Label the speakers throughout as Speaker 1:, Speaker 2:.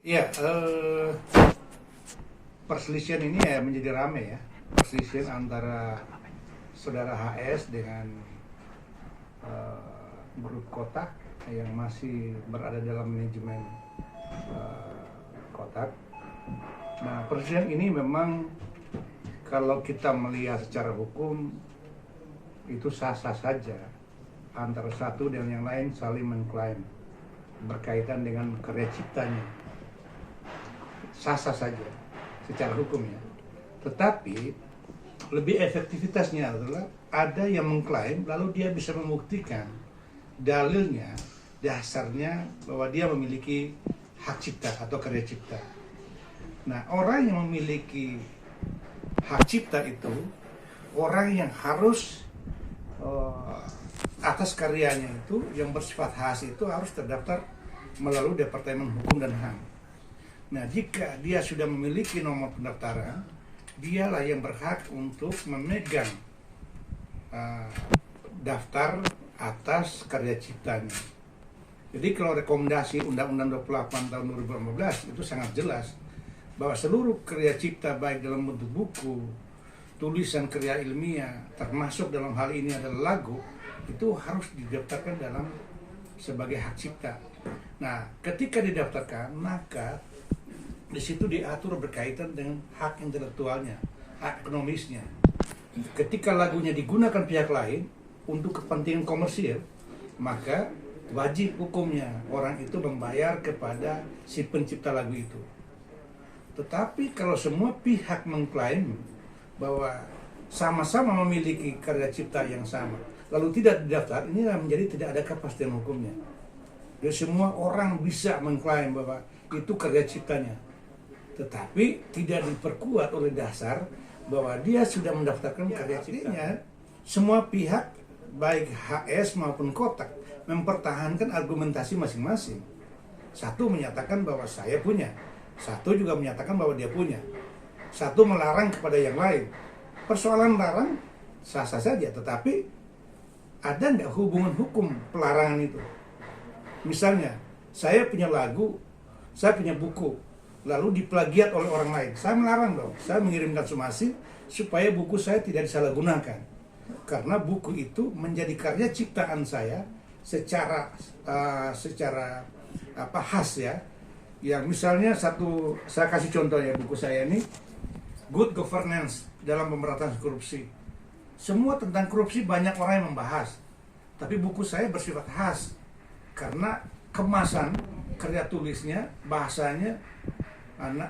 Speaker 1: Ya, perselisihan ini ya menjadi ramai ya. Perselisihan antara saudara HS dengan grup Kotak yang masih berada dalam manajemen Kotak. Nah, perselisihan ini memang kalau kita melihat secara hukum itu sah-sah saja antara satu dan yang lain saling mengklaim berkaitan dengan karya ciptanya. Sah-sah saja secara hukum ya. Tetapi lebih efektivitasnya adalah ada yang mengklaim lalu dia bisa membuktikan dalilnya, dasarnya bahwa dia memiliki hak cipta atau karya cipta. Nah, orang yang memiliki hak cipta itu orang yang harus atas karyanya itu yang bersifat khas itu harus terdaftar melalui Departemen Hukum dan HAM. Nah, jika dia sudah memiliki nomor pendaftaran, dialah yang berhak untuk memegang daftar atas karya ciptanya. Jadi kalau rekomendasi Undang-Undang 28 tahun 2015 itu sangat jelas bahwa seluruh karya cipta baik dalam bentuk buku, tulisan karya ilmiah, termasuk dalam hal ini adalah lagu, itu harus didaftarkan dalam sebagai hak cipta. Nah, ketika didaftarkan, maka di situ diatur berkaitan dengan hak intelektualnya, hak ekonomisnya. Ketika lagunya digunakan pihak lain untuk kepentingan komersial, maka wajib hukumnya orang itu membayar kepada si pencipta lagu itu. Tetapi kalau semua pihak mengklaim bahwa sama-sama memiliki karya cipta yang sama, lalu tidak didaftar, ini menjadi tidak ada kepastian hukumnya. Jadi semua orang bisa mengklaim bahwa itu karya ciptanya, tetapi tidak diperkuat oleh dasar bahwa dia sudah mendaftarkan karya ciptanya. Semua pihak, baik HS maupun Kotak, mempertahankan argumentasi masing-masing. Satu menyatakan bahwa saya punya, satu juga menyatakan bahwa dia punya. Satu melarang kepada yang lain. Persoalan larang sah-sah saja, tetapi ada nggak hubungan hukum pelarangan itu? Misalnya, saya punya lagu, saya punya buku, lalu diplagiat oleh orang lain. Saya melarang dong, saya mengirimkan somasi supaya buku saya tidak disalahgunakan. Karena buku itu menjadi karya ciptaan saya secara khas ya. Yang misalnya saya kasih contoh ya, buku saya ini Good Governance dalam Pemberantasan Korupsi. Semua tentang korupsi banyak orang yang membahas, tapi buku saya bersifat khas karena kemasan, karya tulisnya, bahasanya,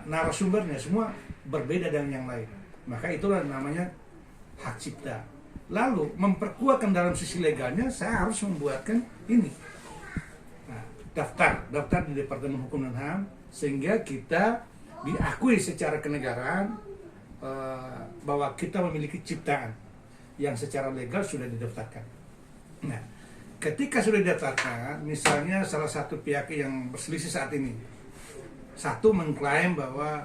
Speaker 1: narasumbernya semua berbeda dengan yang lain. Maka itulah namanya hak cipta. Lalu memperkuatkan dalam sisi legalnya, saya harus membuatkan ini. Daftar di Departemen Hukum dan HAM sehingga kita diakui secara kenegaraan bahwa kita memiliki ciptaan yang secara legal sudah didaftarkan. Nah, ketika sudah didaftarkan, misalnya salah satu pihak yang berselisih saat ini, satu mengklaim bahwa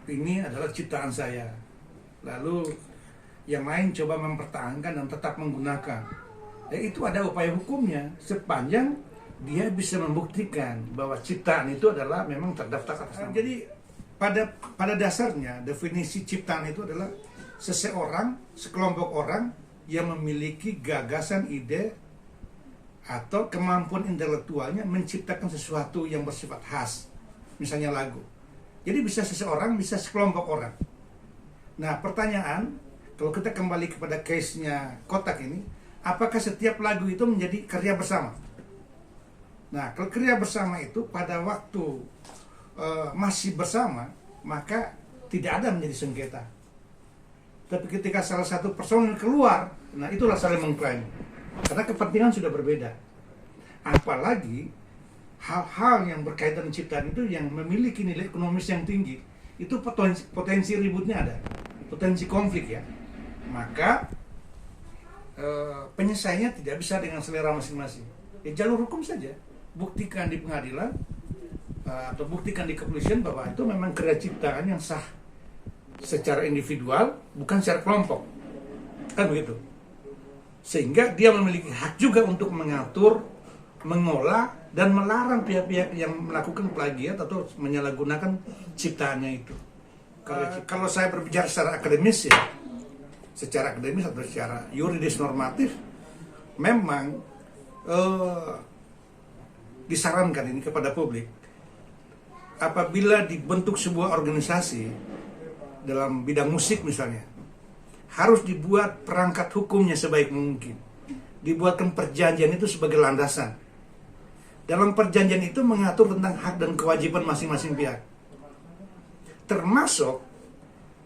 Speaker 1: ini adalah ciptaan saya, lalu yang lain coba mempertahankan dan tetap menggunakan. Itu ada upaya hukumnya sepanjang dia bisa membuktikan bahwa ciptaan itu adalah memang terdaftar atas nama. Jadi pada dasarnya definisi ciptaan itu adalah seseorang, sekelompok orang yang memiliki gagasan, ide atau kemampuan intelektualnya menciptakan sesuatu yang bersifat khas, misalnya lagu. Jadi bisa seseorang, bisa sekelompok orang. Nah, pertanyaan, kalau kita kembali kepada case-nya Kotak ini, apakah setiap lagu itu menjadi karya bersama? Nah, kalau karya bersama itu pada waktu masih bersama, maka tidak ada menjadi sengketa. Tapi ketika salah satu personil keluar, nah itulah saling mengklaim. Karena kepentingan sudah berbeda. Apalagi hal-hal yang berkaitan dengan ciptaan itu yang memiliki nilai ekonomis yang tinggi, itu potensi ributnya ada, potensi konflik ya. Maka penyelesaiannya tidak bisa dengan selera masing-masing. Ya jalur hukum saja, buktikan di pengadilan atau buktikan di kepolisian bahwa itu memang karya ciptaan yang sah secara individual, bukan secara kelompok, kan begitu. Sehingga dia memiliki hak juga untuk mengatur mengolah dan melarang pihak-pihak yang melakukan plagiat atau menyalahgunakan ciptaannya itu. Kalau saya berbicara secara akademis ya, secara akademis atau secara yuridis normatif, memang disarankan ini kepada publik, apabila dibentuk sebuah organisasi dalam bidang musik misalnya, harus dibuat perangkat hukumnya sebaik mungkin, dibuatkan perjanjian itu sebagai landasan. Dalam perjanjian itu mengatur tentang hak dan kewajiban masing-masing pihak, termasuk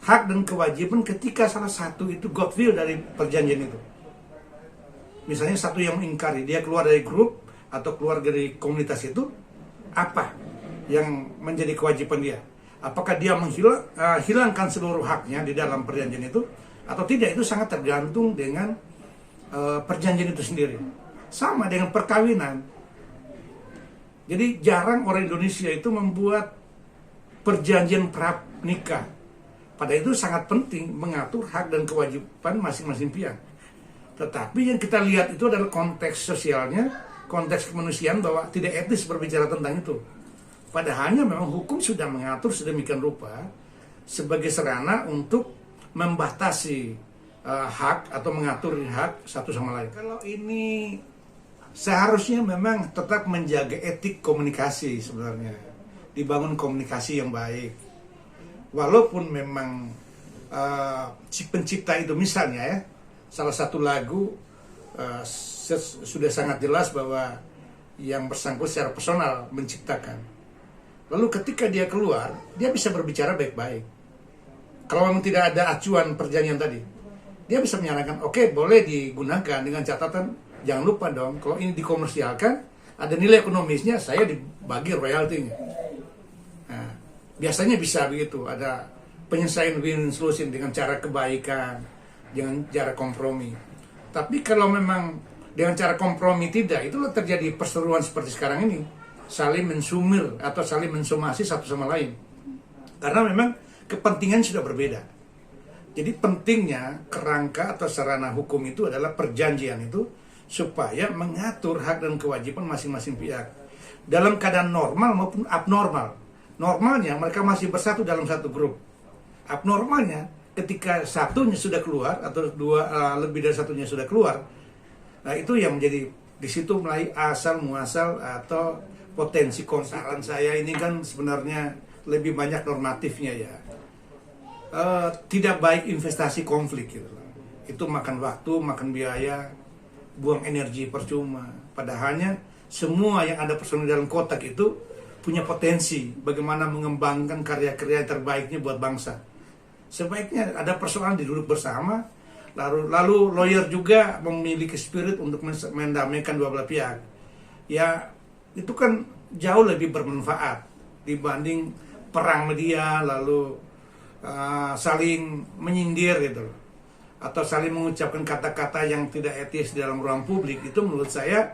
Speaker 1: hak dan kewajiban ketika salah satu itu godwill dari perjanjian itu. Misalnya satu yang mengingkari, dia keluar dari grup atau keluar dari komunitas itu, apa yang menjadi kewajiban dia? Apakah dia menghilangkan seluruh haknya di dalam perjanjian itu atau tidak? Itu sangat tergantung dengan perjanjian itu sendiri. Sama dengan perkawinan. Jadi jarang orang Indonesia itu membuat perjanjian pranikah. Pada itu sangat penting mengatur hak dan kewajiban masing-masing pihak. Tetapi yang kita lihat itu adalah konteks sosialnya, konteks kemanusiaan, bahwa tidak etis berbicara tentang itu. Padahalnya memang hukum sudah mengatur sedemikian rupa sebagai sarana untuk membatasi hak atau mengatur hak satu sama lain. Kalau ini seharusnya memang tetap menjaga etik komunikasi sebenarnya, dibangun komunikasi yang baik. Walaupun memang si pencipta itu misalnya ya, salah satu lagu sudah sangat jelas bahwa yang bersangkutan secara personal menciptakan. Lalu ketika dia keluar, dia bisa berbicara baik-baik. Kalau memang tidak ada acuan perjanjian tadi, dia bisa menyarankan, oke, boleh digunakan dengan catatan, jangan lupa dong, kalau ini dikomersialkan, ada nilai ekonomisnya, saya dibagi royaltinya. Nah, biasanya bisa begitu, ada penyelesaian win solution dengan cara kebaikan, dengan cara kompromi. Tapi kalau memang dengan cara kompromi tidak, itulah terjadi perseteruan seperti sekarang ini, saling mensumir atau saling mensomasi satu sama lain. Karena memang kepentingan sudah berbeda. Jadi pentingnya kerangka atau sarana hukum itu adalah perjanjian itu supaya mengatur hak dan kewajiban masing-masing pihak dalam keadaan normal maupun abnormal. Normalnya mereka masih bersatu dalam satu grup. Abnormalnya ketika satunya sudah keluar atau lebih dari satunya sudah keluar, nah itu yang menjadi di situ mulai asal muasal atau potensi konflik. Saran saya ini kan sebenarnya lebih banyak normatifnya ya. Tidak baik investasi konflik gitu. Itu makan waktu, makan biaya, buang energi percuma. Padahalnya semua yang ada personil dalam kotak itu punya potensi bagaimana mengembangkan karya-karya terbaiknya buat bangsa. Sebaiknya ada persoalan duduk bersama, lalu lawyer juga memiliki spirit untuk mendamaikan dua belah pihak. Ya, itu kan jauh lebih bermanfaat dibanding perang media lalu saling menyindir gitu loh, atau saling mengucapkan kata-kata yang tidak etis dalam ruang publik. Itu menurut saya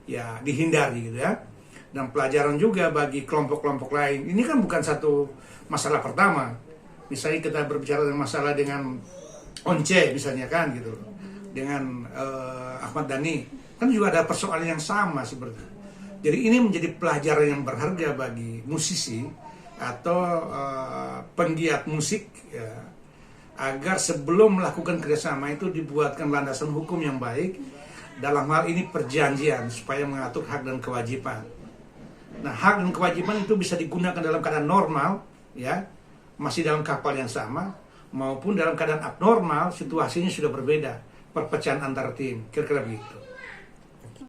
Speaker 1: ya dihindari gitu ya. Dan pelajaran juga bagi kelompok-kelompok lain. Ini kan bukan satu masalah pertama. Misalnya kita berbicara tentang masalah dengan Once misalnya kan gitu, dengan Ahmad Dhani kan juga ada persoalan yang sama seperti itu. Jadi ini menjadi pelajaran yang berharga bagi musisi atau penggiat musik ya, agar sebelum melakukan kerjasama itu dibuatkan landasan hukum yang baik, dalam hal ini perjanjian supaya mengatur hak dan kewajiban. Nah, hak dan kewajiban itu bisa digunakan dalam keadaan normal ya, masih dalam kapal yang sama, maupun dalam keadaan abnormal, situasinya sudah berbeda, perpecahan antar tim, kira-kira begitu.